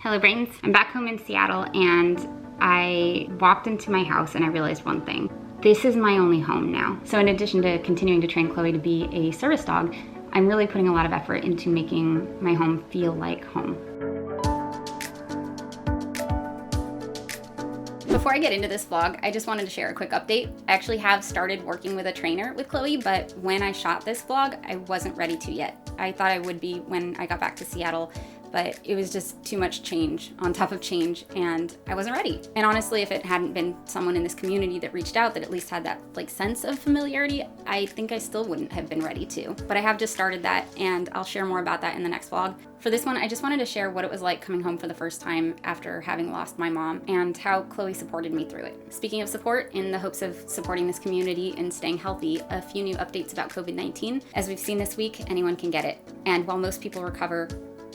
Hello brains. I'm back home in Seattle and I walked into my house and I realized one thing. This is my only home now. So in addition to continuing to train Chloe to be a service dog, I'm really putting a lot of effort into making my home feel like home. Before I get into this vlog, I just wanted to share a quick update. I actually have started working with a trainer with Chloe, but when I shot this vlog, I wasn't ready to yet. I thought I would be when I got back to Seattle, but it was just too much change on top of change and I wasn't ready. And honestly, if it hadn't been someone in this community that reached out that at least had that sense of familiarity, I think I still wouldn't have been ready to. But I have just started that and I'll share more about that in the next vlog. For this one, I just wanted to share what it was like coming home for the first time after having lost my mom and how Chloe supported me through it. Speaking of support, in the hopes of supporting this community and staying healthy, a few new updates about COVID-19. As we've seen this week, anyone can get it. And while most people recover,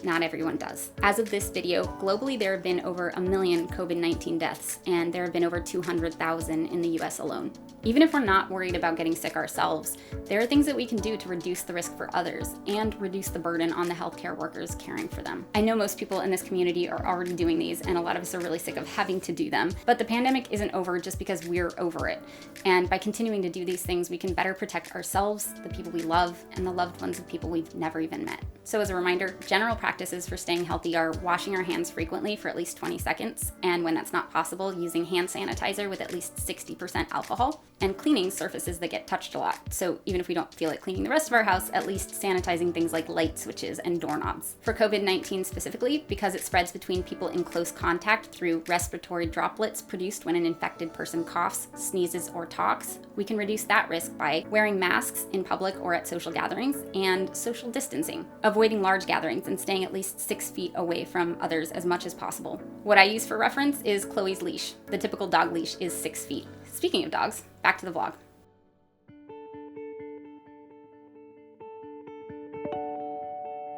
not everyone does. As of this video, globally there have been over 1 million COVID-19 deaths, and there have been over 200,000 in the US alone. Even if we're not worried about getting sick ourselves, there are things that we can do to reduce the risk for others and reduce the burden on the healthcare workers caring for them. I know most people in this community are already doing these, and a lot of us are really sick of having to do them, but the pandemic isn't over just because we're over it. And by continuing to do these things, we can better protect ourselves, the people we love, and the loved ones of people we've never even met. So as a reminder, general practices for staying healthy are washing our hands frequently for at least 20 seconds, and when that's not possible, using hand sanitizer with at least 60% alcohol, and cleaning surfaces that get touched a lot. So even if we don't feel like cleaning the rest of our house, at least sanitizing things like light switches and doorknobs. For COVID-19 specifically, because it spreads between people in close contact through respiratory droplets produced when an infected person coughs, sneezes, or talks, we can reduce that risk by wearing masks in public or at social gatherings and social distancing, avoiding large gatherings and staying at least 6 feet away from others as much as possible. What I use for reference is Chloe's leash. The typical dog leash is 6 feet. Speaking of dogs, back to the vlog.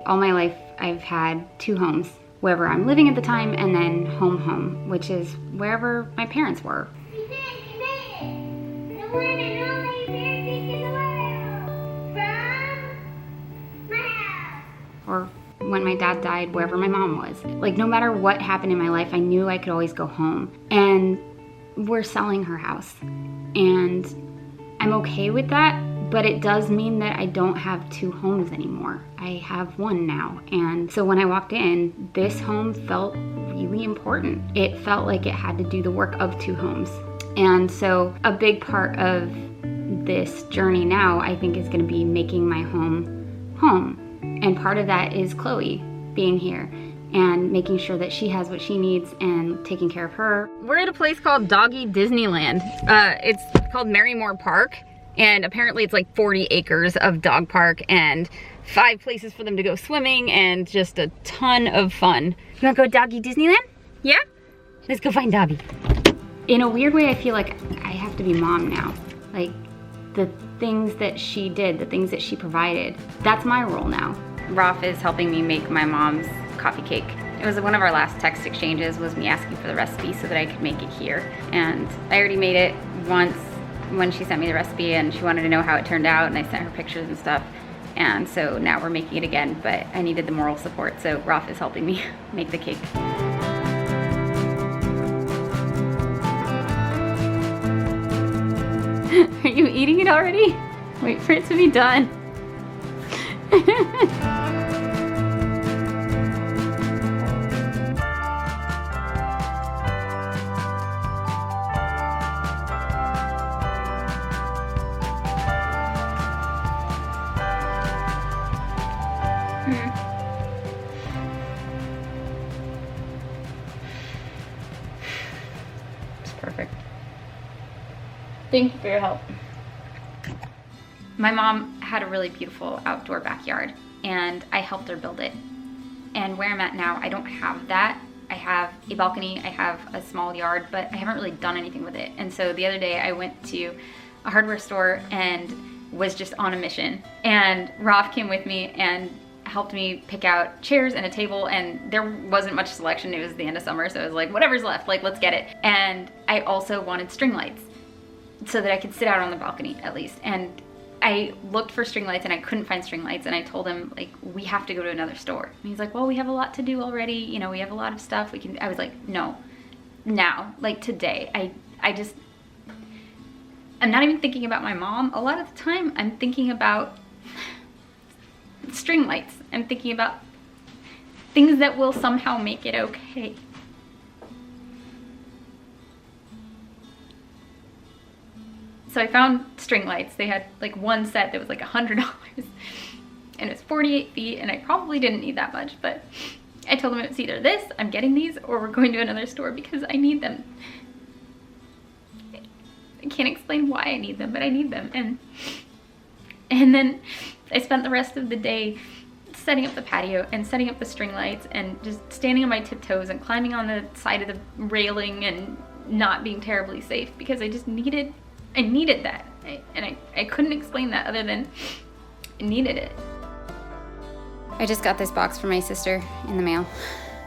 All my life, I've had two homes, wherever I'm living at the time, and then home, which is wherever my parents were. Or when my dad died, wherever my mom was. Like, no matter what happened in my life, I knew I could always go home. And we're selling her house. And I'm okay with that, but it does mean that I don't have two homes anymore. I have one now. And so when I walked in, this home felt really important. It felt like it had to do the work of two homes. And so a big part of this journey now, I think, is gonna be making my home home. And part of that is Chloe being here and making sure that she has what she needs and taking care of her. We're at a place called Doggy Disneyland. It's called Merrymore Park, and apparently it's like 40 acres of dog park and 5 places for them to go swimming and just a ton of fun. You wanna go Doggy Disneyland? Yeah? Let's go find Dobby. In a weird way, I feel like I have to be mom now. Like, the things that she did, the things that she provided, that's my role now. Rolf is helping me make my mom's coffee cake. It was one of our last text exchanges, was me asking for the recipe so that I could make it here. And I already made it once when she sent me the recipe and she wanted to know how it turned out, and I sent her pictures and stuff. And so now we're making it again, but I needed the moral support, so Rolf is helping me make the cake. Are you eating it already? Wait for it to be done. It's perfect. Thank you for your help. My mom had a really beautiful outdoor backyard and I helped her build it. And where I'm at now, I don't have that. I have a balcony, I have a small yard, but I haven't really done anything with it. And so the other day I went to a hardware store and was just on a mission. And Rolf came with me and helped me pick out chairs and a table, and there wasn't much selection. It was the end of summer, so I was like, whatever's left, like, let's get it. And I also wanted string lights so that I could sit out on the balcony at least. And I looked for string lights and I couldn't find string lights, and I told him, like, we have to go to another store. And he's like, well, we have a lot to do already. You know, we have a lot of stuff we can. I was like, no, now, like today. I'm not even thinking about my mom. A lot of the time I'm thinking about string lights. I'm thinking about things that will somehow make it okay. So I found string lights. They had like one set that was like $100 and it's 48 feet, and I probably didn't need that much, but I told them it's either this, I'm getting these, or we're going to another store because I need them. I can't explain why I need them, but I need them. And then I spent the rest of the day setting up the patio and setting up the string lights and just standing on my tiptoes and climbing on the side of the railing and not being terribly safe, because I just needed that. I couldn't explain that other than I needed it. I just got this box from my sister in the mail.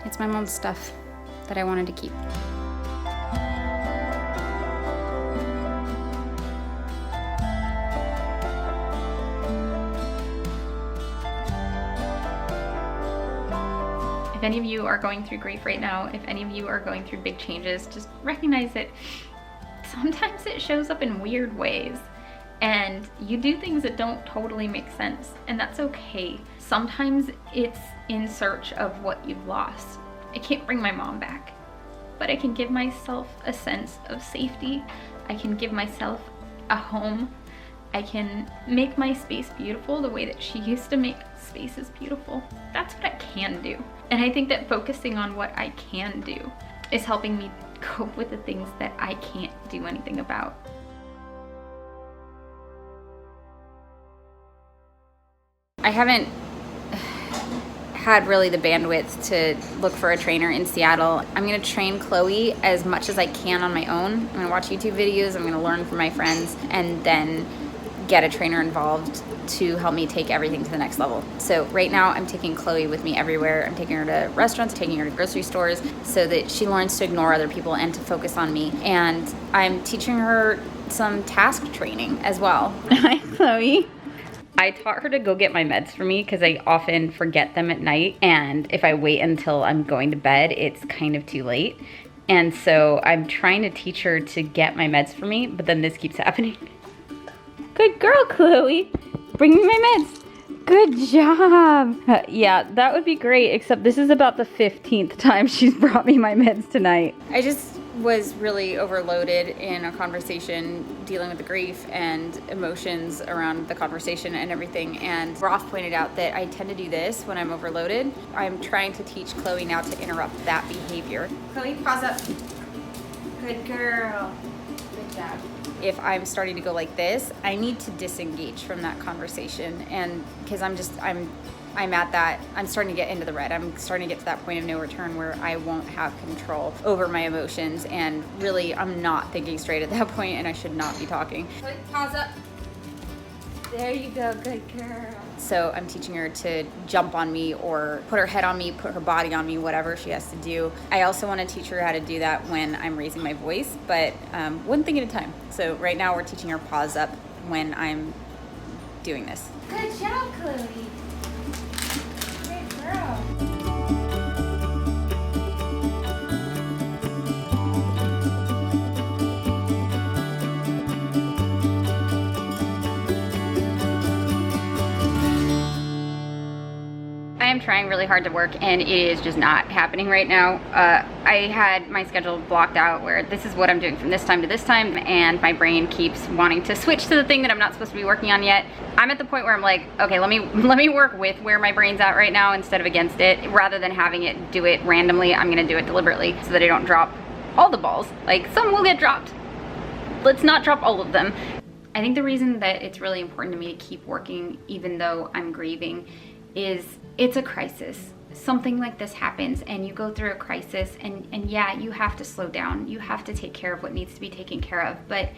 It's my mom's stuff that I wanted to keep. If any of you are going through grief right now, if any of you are going through big changes, just recognize that sometimes it shows up in weird ways, and you do things that don't totally make sense, and that's okay. Sometimes it's in search of what you've lost. I can't bring my mom back, but I can give myself a sense of safety. I can give myself a home. I can make my space beautiful the way that she used to make spaces beautiful. That's what I can do. And I think that focusing on what I can do is helping me cope with the things that I can't do anything about. I haven't had really the bandwidth to look for a trainer in Seattle. I'm gonna train Chloe as much as I can on my own. I'm gonna watch YouTube videos, I'm gonna learn from my friends, and then get a trainer involved to help me take everything to the next level. So right now I'm taking Chloe with me everywhere. I'm taking her to restaurants, taking her to grocery stores, so that she learns to ignore other people and to focus on me. And I'm teaching her some task training as well. Hi, Chloe. I taught her to go get my meds for me because I often forget them at night, and if I wait until I'm going to bed, it's kind of too late. And so I'm trying to teach her to get my meds for me, but then this keeps happening. Good girl, Chloe. Bring me my meds. Good job. Yeah, that would be great, except this is about the 15th time she's brought me my meds tonight. I just was really overloaded in a conversation dealing with the grief and emotions around the conversation and everything, and Roth pointed out that I tend to do this when I'm overloaded. I'm trying to teach Chloe now to interrupt that behavior. Chloe, pause up. Good girl. Good job. If I'm starting to go like this, I need to disengage from that conversation, and because I'm at that, I'm starting to get into the red. I'm starting to get to that point of no return where I won't have control over my emotions, and really I'm not thinking straight at that point, and I should not be talking. Pause up. There you go, good girl. So I'm teaching her to jump on me or put her head on me, put her body on me, whatever she has to do. I also want to teach her how to do that when I'm raising my voice, but one thing at a time. So right now we're teaching her pause up when I'm doing this. Good job, Chloe. Good girl. I am trying really hard to work, and it is just not happening right now. I had my schedule blocked out where this is what I'm doing from this time to this time, and my brain keeps wanting to switch to the thing that I'm not supposed to be working on yet. I'm at the point where I'm like, okay, let me work with where my brain's at right now instead of against it. Rather than having it do it randomly, I'm gonna do it deliberately so that I don't drop all the balls. Like, some will get dropped. Let's not drop all of them. I think the reason that it's really important to me to keep working even though I'm grieving is it's a crisis. Something like this happens and you go through a crisis, and yeah, you have to slow down. You have to take care of what needs to be taken care of. But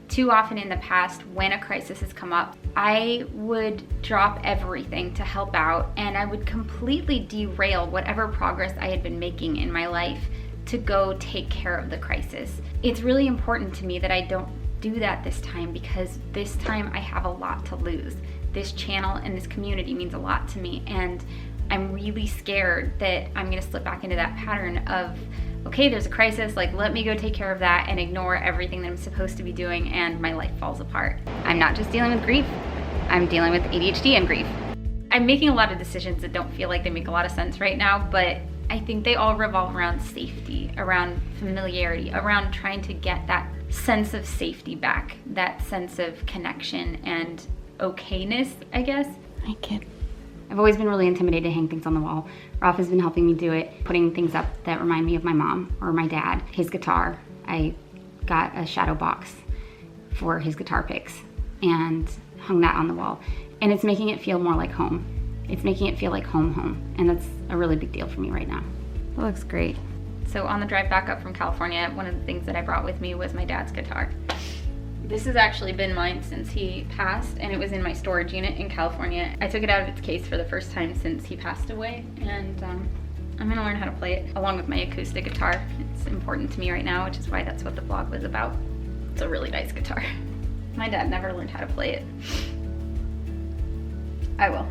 too often in the past, when a crisis has come up, I would drop everything to help out, and I would completely derail whatever progress I had been making in my life to go take care of the crisis. It's really important to me that I don't do that this time, because this time I have a lot to lose. This channel and this community means a lot to me, and I'm really scared that I'm gonna slip back into that pattern of, okay, there's a crisis, like let me go take care of that and ignore everything that I'm supposed to be doing, and my life falls apart. I'm not just dealing with grief, I'm dealing with ADHD and grief. I'm making a lot of decisions that don't feel like they make a lot of sense right now, but I think they all revolve around safety, around familiarity, around trying to get that sense of safety back, that sense of connection and okayness, I guess. Hi, kid. I've always been really intimidated to hang things on the wall. Ralph has been helping me do it, putting things up that remind me of my mom or my dad. His guitar, I got a shadow box for his guitar picks and hung that on the wall. And it's making it feel more like home. It's making it feel like home. And that's a really big deal for me right now. It looks great. So on the drive back up from California, one of the things that I brought with me was my dad's guitar. This has actually been mine since he passed, and it was in my storage unit in California. I took it out of its case for the first time since he passed away, and I'm gonna learn how to play it along with my acoustic guitar. It's important to me right now, which is why that's what the vlog was about. It's a really nice guitar. My dad never learned how to play it. I will.